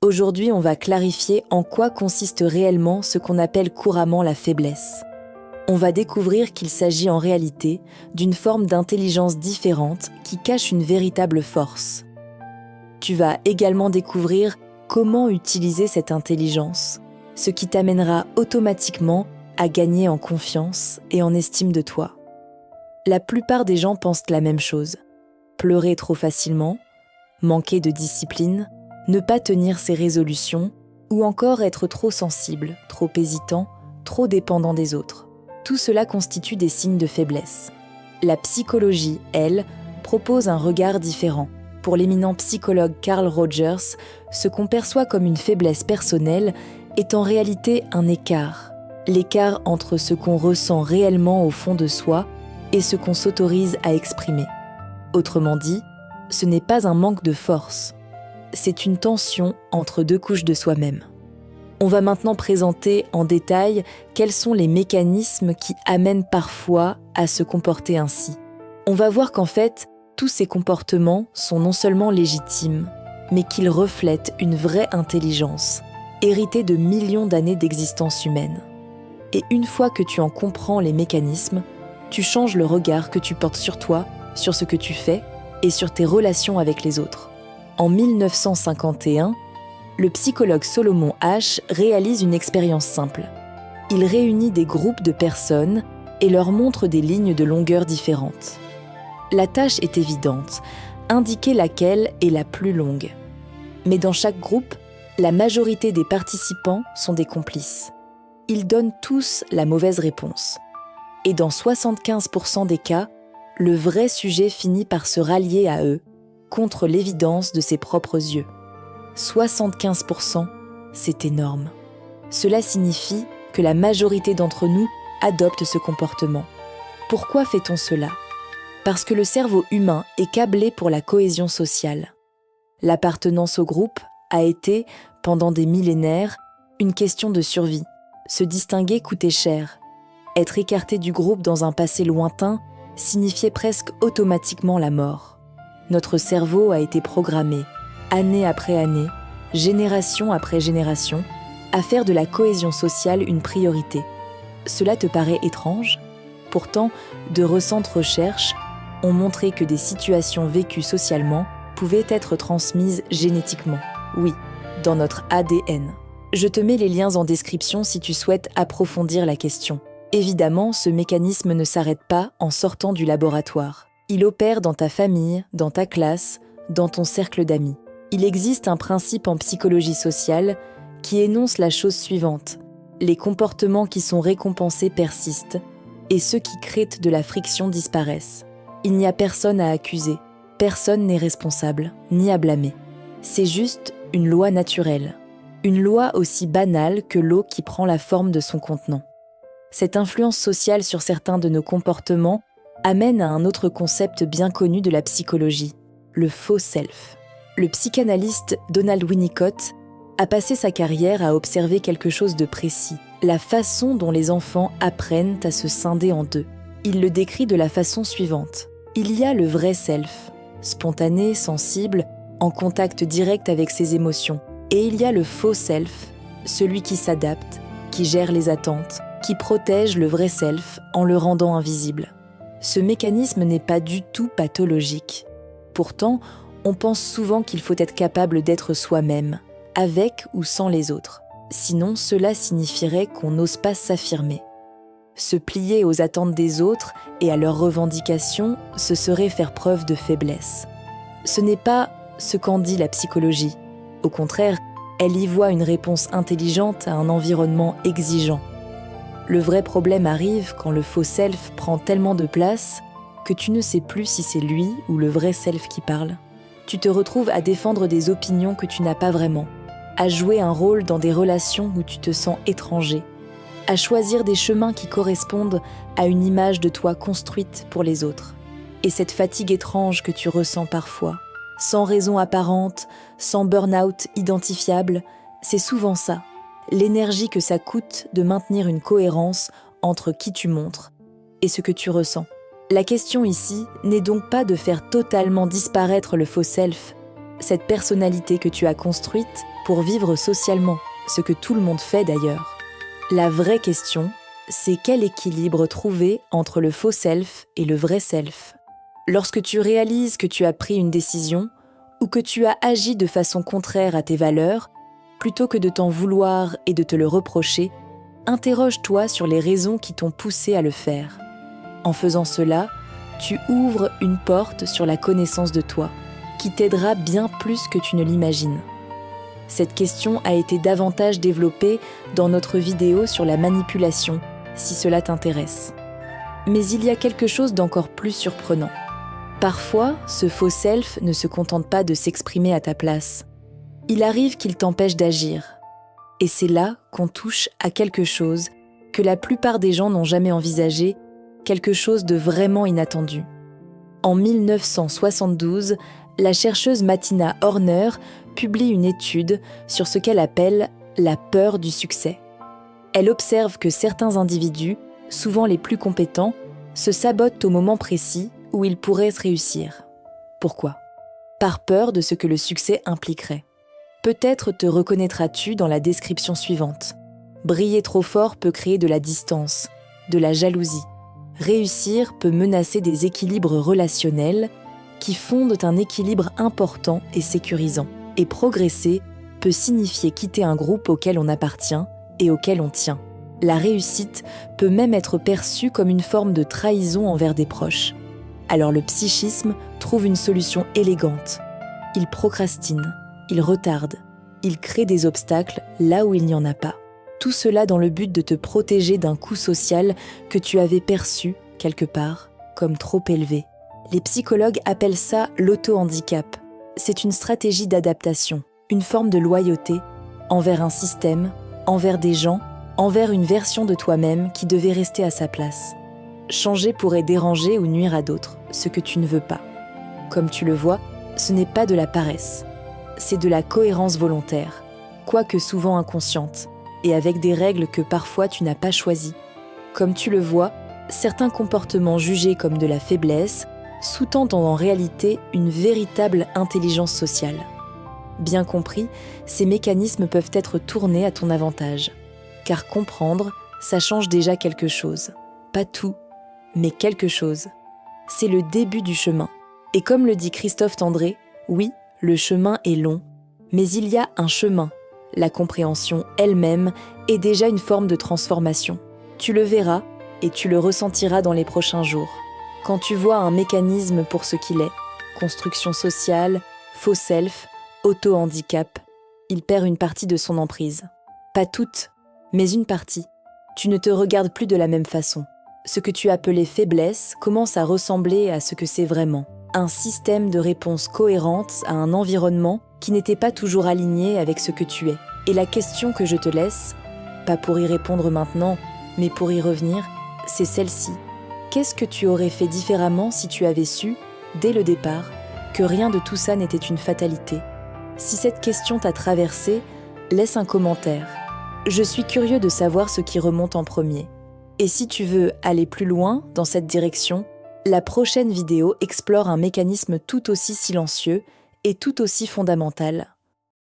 Aujourd'hui, on va clarifier en quoi consiste réellement ce qu'on appelle couramment la faiblesse. On va découvrir qu'il s'agit en réalité d'une forme d'intelligence différente qui cache une véritable force. Tu vas également découvrir comment utiliser cette intelligence, ce qui t'amènera automatiquement à gagner en confiance et en estime de toi. La plupart des gens pensent la même chose. Pleurer trop facilement, manquer de discipline, ne pas tenir ses résolutions ou encore être trop sensible, trop hésitant, trop dépendant des autres. Tout cela constitue des signes de faiblesse. La psychologie, elle, propose un regard différent. Pour l'éminent psychologue Carl Rogers, ce qu'on perçoit comme une faiblesse personnelle est en réalité un écart. L'écart entre ce qu'on ressent réellement au fond de soi et ce qu'on s'autorise à exprimer. Autrement dit, ce n'est pas un manque de force, c'est une tension entre deux couches de soi-même. On va maintenant présenter en détail quels sont les mécanismes qui amènent parfois à se comporter ainsi. On va voir qu'en fait, tous ces comportements sont non seulement légitimes, mais qu'ils reflètent une vraie intelligence, héritée de millions d'années d'existence humaine. Et une fois que tu en comprends les mécanismes, tu changes le regard que tu portes sur toi, sur ce que tu fais et sur tes relations avec les autres. En 1951, le psychologue Solomon Asch réalise une expérience simple. Il réunit des groupes de personnes et leur montre des lignes de longueur différentes. La tâche est évidente, indiquer laquelle est la plus longue. Mais dans chaque groupe, la majorité des participants sont des complices. Ils donnent tous la mauvaise réponse. Et dans 75% des cas, le vrai sujet finit par se rallier à eux, contre l'évidence de ses propres yeux. 75%, c'est énorme. Cela signifie que la majorité d'entre nous adopte ce comportement. Pourquoi fait-on cela ? Parce que le cerveau humain est câblé pour la cohésion sociale. L'appartenance au groupe a été, pendant des millénaires, une question de survie. Se distinguer coûtait cher. Être écarté du groupe dans un passé lointain signifiait presque automatiquement la mort. Notre cerveau a été programmé, année après année, génération après génération, à faire de la cohésion sociale une priorité. Cela te paraît étrange ? Pourtant, de récentes recherches ont montré que des situations vécues socialement pouvaient être transmises génétiquement. Oui, dans notre ADN. Je te mets les liens en description si tu souhaites approfondir la question. Évidemment, ce mécanisme ne s'arrête pas en sortant du laboratoire. Il opère dans ta famille, dans ta classe, dans ton cercle d'amis. Il existe un principe en psychologie sociale qui énonce la chose suivante. Les comportements qui sont récompensés persistent et ceux qui créent de la friction disparaissent. Il n'y a personne à accuser, personne n'est responsable, ni à blâmer. C'est juste une loi naturelle. Une loi aussi banale que l'eau qui prend la forme de son contenant. Cette influence sociale sur certains de nos comportements amène à un autre concept bien connu de la psychologie, le faux self. Le psychanalyste Donald Winnicott a passé sa carrière à observer quelque chose de précis, la façon dont les enfants apprennent à se scinder en deux. Il le décrit de la façon suivante. Il y a le vrai self, spontané, sensible, en contact direct avec ses émotions. Et il y a le faux self, celui qui s'adapte, qui gère les attentes, qui protège le vrai self en le rendant invisible. Ce mécanisme n'est pas du tout pathologique. Pourtant, on pense souvent qu'il faut être capable d'être soi-même, avec ou sans les autres. Sinon, cela signifierait qu'on n'ose pas s'affirmer. Se plier aux attentes des autres et à leurs revendications, ce serait faire preuve de faiblesse. Ce n'est pas ce qu'en dit la psychologie. Au contraire, elle y voit une réponse intelligente à un environnement exigeant. Le vrai problème arrive quand le faux self prend tellement de place que tu ne sais plus si c'est lui ou le vrai self qui parle. Tu te retrouves à défendre des opinions que tu n'as pas vraiment, à jouer un rôle dans des relations où tu te sens étranger, à choisir des chemins qui correspondent à une image de toi construite pour les autres. Et cette fatigue étrange que tu ressens parfois, sans raison apparente, sans burn-out identifiable, c'est souvent ça, l'énergie que ça coûte de maintenir une cohérence entre qui tu montres et ce que tu ressens. La question ici n'est donc pas de faire totalement disparaître le faux self, cette personnalité que tu as construite pour vivre socialement, ce que tout le monde fait d'ailleurs. La vraie question, c'est quel équilibre trouver entre le faux self et le vrai self. Lorsque tu réalises que tu as pris une décision ou que tu as agi de façon contraire à tes valeurs, plutôt que de t'en vouloir et de te le reprocher, interroge-toi sur les raisons qui t'ont poussé à le faire. En faisant cela, tu ouvres une porte sur la connaissance de toi, qui t'aidera bien plus que tu ne l'imagines. Cette question a été davantage développée dans notre vidéo sur la manipulation, si cela t'intéresse. Mais il y a quelque chose d'encore plus surprenant. Parfois, ce faux self ne se contente pas de s'exprimer à ta place. Il arrive qu'il t'empêche d'agir. Et c'est là qu'on touche à quelque chose que la plupart des gens n'ont jamais envisagé, quelque chose de vraiment inattendu. En 1972, la chercheuse Martina Horner publie une étude sur ce qu'elle appelle la peur du succès. Elle observe que certains individus, souvent les plus compétents, se sabotent au moment précis où ils pourraient réussir. Pourquoi ? Par peur de ce que le succès impliquerait. Peut-être te reconnaîtras-tu dans la description suivante. Briller trop fort peut créer de la distance, de la jalousie. Réussir peut menacer des équilibres relationnels qui fondent un équilibre important et sécurisant. Et progresser peut signifier quitter un groupe auquel on appartient et auquel on tient. La réussite peut même être perçue comme une forme de trahison envers des proches. Alors le psychisme trouve une solution élégante. Il procrastine, il retarde, il crée des obstacles là où il n'y en a pas. Tout cela dans le but de te protéger d'un coût social que tu avais perçu, quelque part, comme trop élevé. Les psychologues appellent ça l'auto-handicap. C'est une stratégie d'adaptation, une forme de loyauté envers un système, envers des gens, envers une version de toi-même qui devait rester à sa place. Changer pourrait déranger ou nuire à d'autres, ce que tu ne veux pas. Comme tu le vois, ce n'est pas de la paresse, c'est de la cohérence volontaire, quoique souvent inconsciente, et avec des règles que parfois tu n'as pas choisies. Comme tu le vois, certains comportements jugés comme de la faiblesse sous-tendent en réalité une véritable intelligence sociale. Bien compris, ces mécanismes peuvent être tournés à ton avantage. Car comprendre, ça change déjà quelque chose. Pas tout, mais quelque chose. C'est le début du chemin. Et comme le dit Christophe Tandré, oui, le chemin est long, mais il y a un chemin. La compréhension elle-même est déjà une forme de transformation. Tu le verras et tu le ressentiras dans les prochains jours. Quand tu vois un mécanisme pour ce qu'il est, construction sociale, faux self, auto-handicap, il perd une partie de son emprise. Pas toute, mais une partie. Tu ne te regardes plus de la même façon. Ce que tu appelais faiblesse commence à ressembler à ce que c'est vraiment. Un système de réponse cohérente à un environnement qui n'était pas toujours aligné avec ce que tu es. Et la question que je te laisse, pas pour y répondre maintenant, mais pour y revenir, c'est celle-ci. Qu'est-ce que tu aurais fait différemment si tu avais su, dès le départ, que rien de tout ça n'était une fatalité ? Si cette question t'a traversé, laisse un commentaire. Je suis curieux de savoir ce qui remonte en premier. Et si tu veux aller plus loin dans cette direction, la prochaine vidéo explore un mécanisme tout aussi silencieux et tout aussi fondamental.